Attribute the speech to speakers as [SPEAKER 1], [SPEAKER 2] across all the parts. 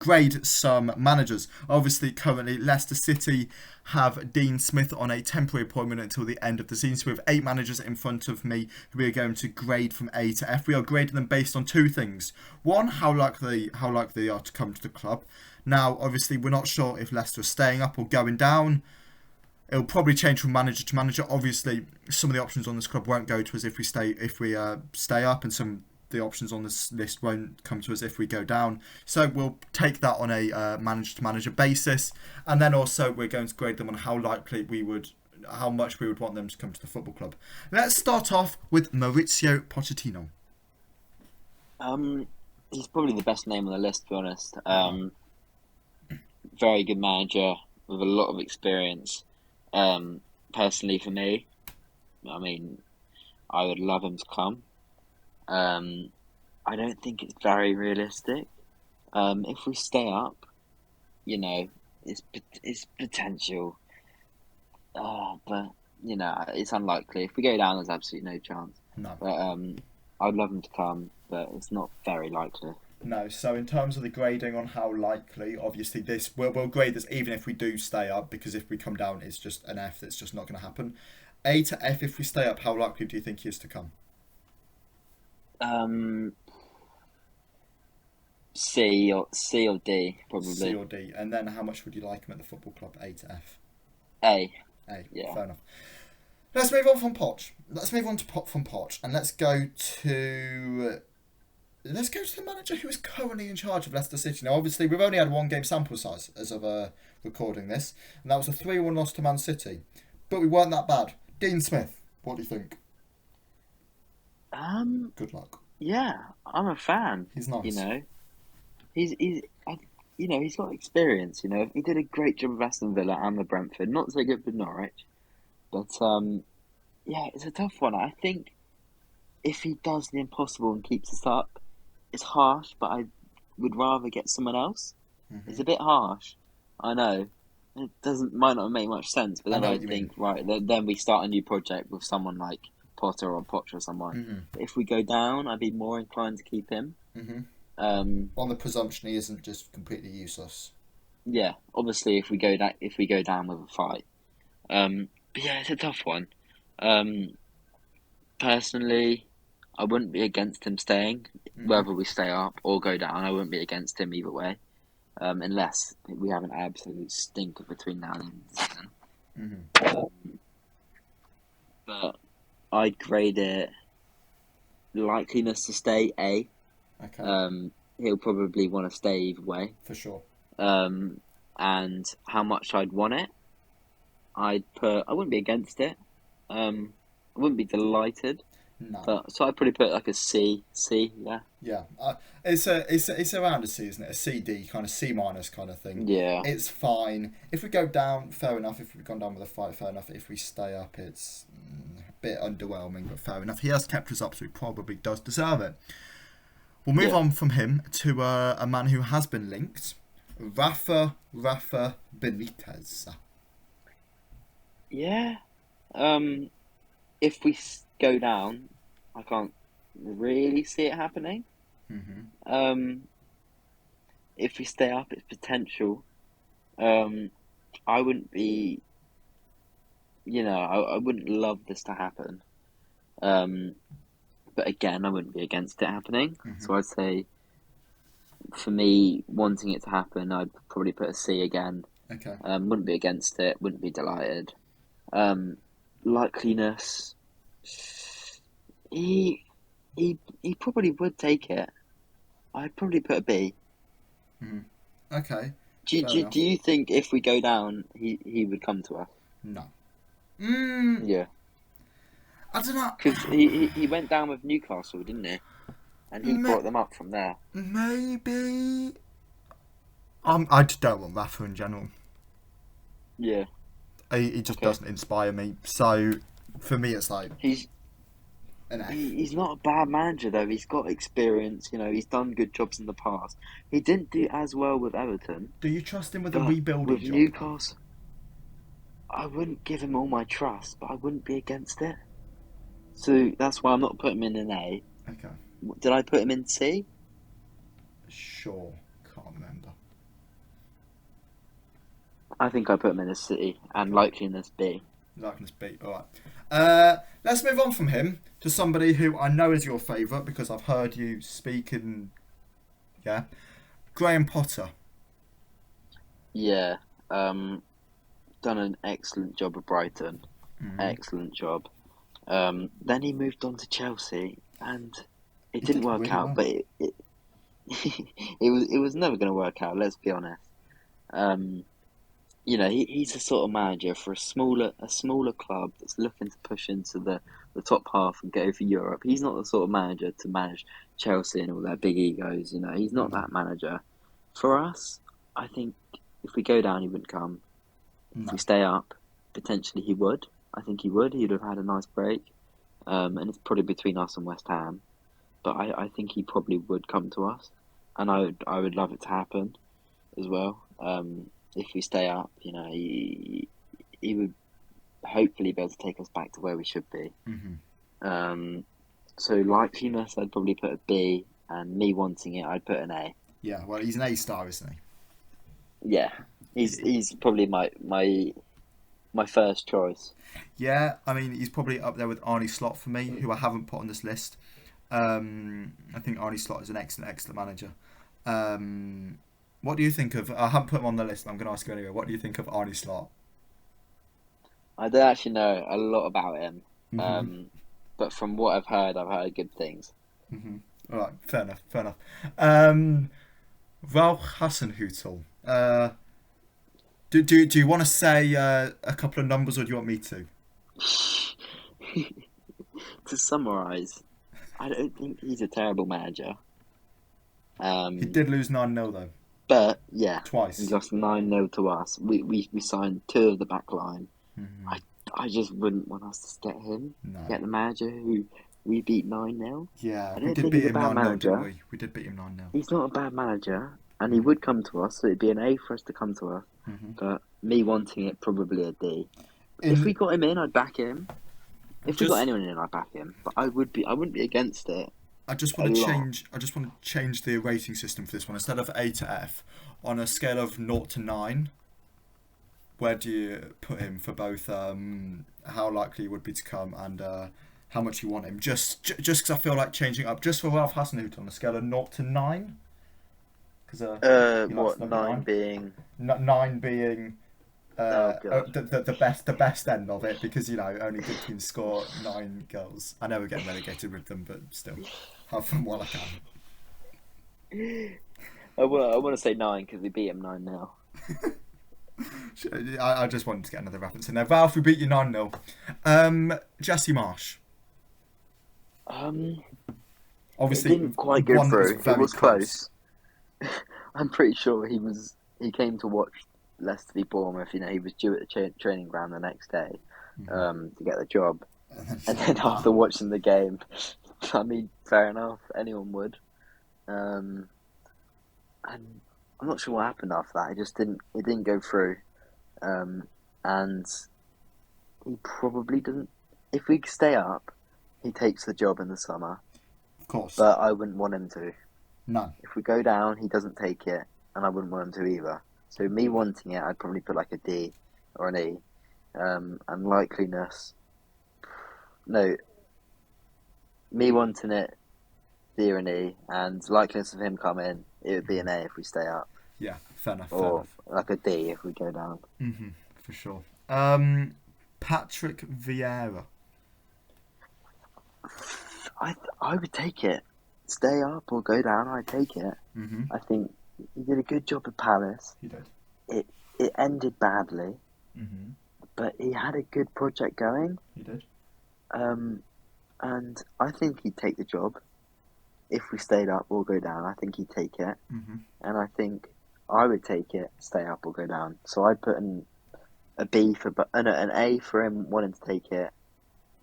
[SPEAKER 1] grade some managers. Obviously, currently Leicester City have Dean Smith on a temporary appointment until the end of the season. So we have 8 managers in front of me who we are going to grade from A to F. We are grading them based on 2 things. One, how likely they are to come to the club. Now, obviously, we're not sure if Leicester are staying up or going down. It'll probably change from manager to manager. Obviously, some of the options on this club won't go to us if we stay up, and some of the options on this list won't come to us if we go down. So we'll take that on a manager to manager basis, and then also we're going to grade them on how much we would want them to come to the football club. Let's start off with Mauricio Pochettino.
[SPEAKER 2] He's probably the best name on the list, to be honest. Very good manager with a lot of experience. Personally, for me, I mean, I would love him to come. I don't think it's very realistic. If we stay up, it's potential. But it's unlikely. If we go down, there's absolutely no chance.
[SPEAKER 1] No.
[SPEAKER 2] But I'd love him to come, but it's not very likely.
[SPEAKER 1] No, so in terms of the grading on how likely, obviously we'll grade this even if we do stay up, because if we come down, it's just an F. That's just not going to happen. A to F if we stay up. How likely do you think he is to come?
[SPEAKER 2] C or D probably.
[SPEAKER 1] C or D, and then how much would you like him at the football club? A to F.
[SPEAKER 2] A.
[SPEAKER 1] Yeah. Fair enough. Let's move on from Poch. From Poch, and let's go to the manager who is currently in charge of Leicester City. Now, obviously, we've only had 1 game sample size as of recording this, and that was a 3-1 loss to Man City. But we weren't that bad. Dean Smith, what do you think? Good luck.
[SPEAKER 2] Yeah, I'm a fan.
[SPEAKER 1] He's nice.
[SPEAKER 2] He's got experience. He did a great job with Aston Villa and the Brentford. Not so good with Norwich, but it's a tough one. I think if he does the impossible and keeps us up, it's harsh, but I would rather get someone else. Mm-hmm. It's a bit harsh, I know. It might not make much sense, but then I think, right, then we start a new project with someone like Potter or Poch or someone.
[SPEAKER 1] Mm-hmm.
[SPEAKER 2] But if we go down, I'd be more inclined to keep him.
[SPEAKER 1] Mm-hmm. On the presumption he isn't just completely useless.
[SPEAKER 2] Yeah, obviously if we go down with a fight. But yeah, it's a tough one. Personally, I wouldn't be against him staying, whether we stay up or go down. I wouldn't be against him either way, unless we have an absolute stinker between now and the end of the season.
[SPEAKER 1] Mm-hmm.
[SPEAKER 2] But I'd grade it likeliness to stay A.
[SPEAKER 1] Okay.
[SPEAKER 2] He'll probably want to stay either way.
[SPEAKER 1] For sure.
[SPEAKER 2] And how much I'd want it, I wouldn't be against it. I wouldn't be delighted.
[SPEAKER 1] No.
[SPEAKER 2] So I'd probably put like a C, yeah.
[SPEAKER 1] Yeah. It's around a C, isn't it? A C, D, kind of C minus kind of thing.
[SPEAKER 2] Yeah.
[SPEAKER 1] It's fine. If we go down, fair enough. If we've gone down with a fight, fair enough. If we stay up, it's a bit underwhelming, but fair enough. He has kept us up, so he probably does deserve it. We'll move on from him to a man who has been linked, Rafa Benitez.
[SPEAKER 2] Yeah. If we go down, I can't really see it happening.
[SPEAKER 1] Mm-hmm.
[SPEAKER 2] If we stay up, it's potential. I wouldn't be, I wouldn't love this to happen. But again, I wouldn't be against it happening. Mm-hmm. So I'd say, for me, wanting it to happen, I'd probably put a C again.
[SPEAKER 1] Okay.
[SPEAKER 2] Wouldn't be against it. Wouldn't be delighted. Likeliness, he probably would take it. I'd probably put a B.
[SPEAKER 1] Mm-hmm. Okay.
[SPEAKER 2] Do you think if we go down, he would come to us?
[SPEAKER 1] No.
[SPEAKER 2] Yeah.
[SPEAKER 1] I don't know.
[SPEAKER 2] Because he went down with Newcastle, didn't he? And he brought them up from there.
[SPEAKER 1] Maybe. I just don't want Rafa in general.
[SPEAKER 2] Yeah.
[SPEAKER 1] He just doesn't inspire me. So, for me, it's like...
[SPEAKER 2] He's not a bad manager, though. He's got experience. He's done good jobs in the past. He didn't do as well with Everton.
[SPEAKER 1] Do you trust him with a rebuilding
[SPEAKER 2] with
[SPEAKER 1] job?
[SPEAKER 2] Newcastle, I wouldn't give him all my trust, but I wouldn't be against it. So that's why I'm not putting him in an A.
[SPEAKER 1] Okay.
[SPEAKER 2] Did I put him in C?
[SPEAKER 1] Sure. Can't remember.
[SPEAKER 2] I think I put him in a C and likely in this B.
[SPEAKER 1] Likeness B. All right. Let's move on from him to somebody who I know is your favourite because I've heard you speak in. Yeah. Graham Potter.
[SPEAKER 2] Yeah, done an excellent job at Brighton. Excellent job. Then he moved on to Chelsea, and it didn't work
[SPEAKER 1] really
[SPEAKER 2] out.
[SPEAKER 1] well.
[SPEAKER 2] But it was never going to work out. Let's be honest. He's the sort of manager for a smaller club that's looking to push into the top half and go for Europe. He's not the sort of manager to manage Chelsea and all their big egos. He's not that manager. For us, I think if we go down, he wouldn't come. If
[SPEAKER 1] No.
[SPEAKER 2] we stay up, potentially he would. I think he would. He'd have had a nice break. And it's probably between us and West Ham. But I think he probably would come to us. And I would love it to happen as well. If we stay up, he would hopefully be able to take us back to where we should be. So likeliness, I'd probably put a B. And me wanting it, I'd put an A.
[SPEAKER 1] Yeah, well, he's an A-star, isn't he?
[SPEAKER 2] Yeah. He's probably my first choice.
[SPEAKER 1] Yeah, I mean, he's probably up there with Arne Slot for me, who I haven't put on this list. I think Arne Slot is an excellent manager. What do you think of... I haven't put him on the list, I'm going to ask you anyway. What do you think of Arne Slot?
[SPEAKER 2] I don't actually know a lot about him. But from what I've heard good things.
[SPEAKER 1] All right, fair enough. Ralph Hasenhüttl. Do you want to say a couple of numbers, or do you want me to?
[SPEAKER 2] To summarise, I don't think he's a terrible manager.
[SPEAKER 1] He did lose 9-0 though.
[SPEAKER 2] But yeah,
[SPEAKER 1] Twice.
[SPEAKER 2] he lost 9-0 to us. We signed 2 of the back line. I just wouldn't want us to get him.
[SPEAKER 1] No.
[SPEAKER 2] Get the manager who we beat 9-0.
[SPEAKER 1] Yeah,
[SPEAKER 2] I
[SPEAKER 1] we
[SPEAKER 2] don't
[SPEAKER 1] did
[SPEAKER 2] think
[SPEAKER 1] beat
[SPEAKER 2] he's a
[SPEAKER 1] him
[SPEAKER 2] bad
[SPEAKER 1] 9-0,
[SPEAKER 2] manager.
[SPEAKER 1] didn't we? We did beat him 9-0.
[SPEAKER 2] He's not a bad manager, and he would come to us, so it'd be an A for us to come to us. But me wanting it, probably a D. If we got him in, I'd back him. If we got anyone in, I'd back him. But I wouldn't be against it.
[SPEAKER 1] I just want to change the rating system for this one. Instead of A to F, on a scale of 0 to 9, where do you put him for both how likely he would be to come and how much you want him? Just because I feel like changing up. Just for Ralph Hasenhüttl on a scale of 0 to 9.
[SPEAKER 2] What 9 being?
[SPEAKER 1] 9 being
[SPEAKER 2] God.
[SPEAKER 1] the best end of it, because only good teams score 9 goals. I know we're getting relegated with them, but still, have fun while I can.
[SPEAKER 2] I want to say 9 because we beat him 9-0.
[SPEAKER 1] I just wanted to get another reference in there. Ralph, we beat you 9-0. Jesse Marsh. Obviously,
[SPEAKER 2] It didn't quite go through. It was close. I'm pretty sure he came to watch Leicester v Bournemouth. He was due at the training ground the next day to get the job. And then after watching the game, I mean, fair enough, anyone would. And I'm not sure what happened after that. It didn't go through. And he probably doesn't. If we stay up, he takes the job in the summer.
[SPEAKER 1] Of course.
[SPEAKER 2] But I wouldn't want him to.
[SPEAKER 1] No.
[SPEAKER 2] If we go down, he doesn't take it, and I wouldn't want him to either. So me wanting it, I'd probably put like a D or an E. And likeliness, no. Me wanting it, D or an E, and likeliness of him coming, it would be an A if we stay up.
[SPEAKER 1] Yeah, fair enough.
[SPEAKER 2] Or like a D if we go down.
[SPEAKER 1] For sure. Patrick Vieira.
[SPEAKER 2] I would take it. Stay up or go down, I'd take it. I think he did a good job at Palace.
[SPEAKER 1] He did.
[SPEAKER 2] It ended badly, but he had a good project going.
[SPEAKER 1] He did.
[SPEAKER 2] And I think he'd take the job if we stayed up or go down. I think he'd take it, and I think I would take it, stay up or go down. So I'd put a B for an A for him wanting to take it,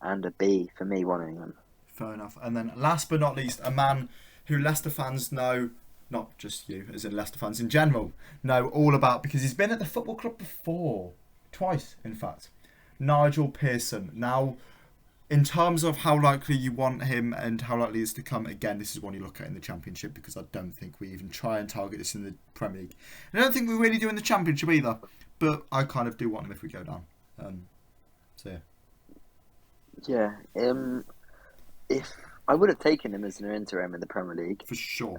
[SPEAKER 2] and a B for me wanting him.
[SPEAKER 1] Fair enough. And then last but not least, a man who Leicester fans know, not just you, as in Leicester fans in general, know all about, because he's been at the football club before. Twice, in fact. Nigel Pearson. Now, in terms of how likely you want him and how likely he is to come, again, this is one you look at in the Championship, because I don't think we even try and target this in the Premier League. And I don't think we really do in the Championship either. but I kind of do want him if we go down. So yeah,
[SPEAKER 2] Yeah. If I would have taken him as an interim in the Premier League,
[SPEAKER 1] for sure.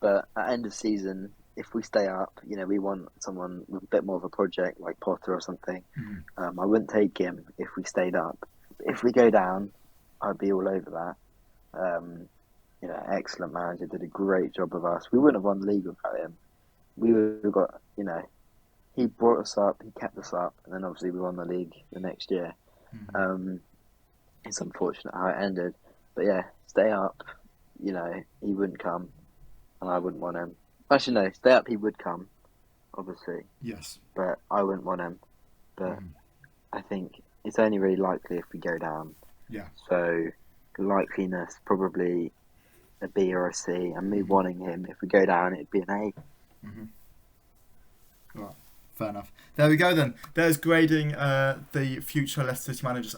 [SPEAKER 2] but at end of season, if we stay up, we want someone with a bit more of a project like Potter or something.
[SPEAKER 1] Mhm.
[SPEAKER 2] I wouldn't take him if we stayed up. If we go down, I'd be all over that. Excellent manager, did a great job with us. We wouldn't have won the league without him. We would have got, he brought us up, he kept us up, and then obviously we won the league the next year.
[SPEAKER 1] Mhm.
[SPEAKER 2] It's unfortunate how it ended, but yeah, stay up. He wouldn't come, and I wouldn't want him. Actually, no, stay up. He would come, obviously,
[SPEAKER 1] Yes.
[SPEAKER 2] but I wouldn't want him. But
[SPEAKER 1] Mhm.
[SPEAKER 2] I think it's only really likely if we go down.
[SPEAKER 1] Yeah.
[SPEAKER 2] So likeliness probably a B or a C, and me
[SPEAKER 1] Mhm.
[SPEAKER 2] wanting him if we go down, it'd be an A.
[SPEAKER 1] Mhm. Right. Fair enough. There we go then. There's grading the future Leicester City managers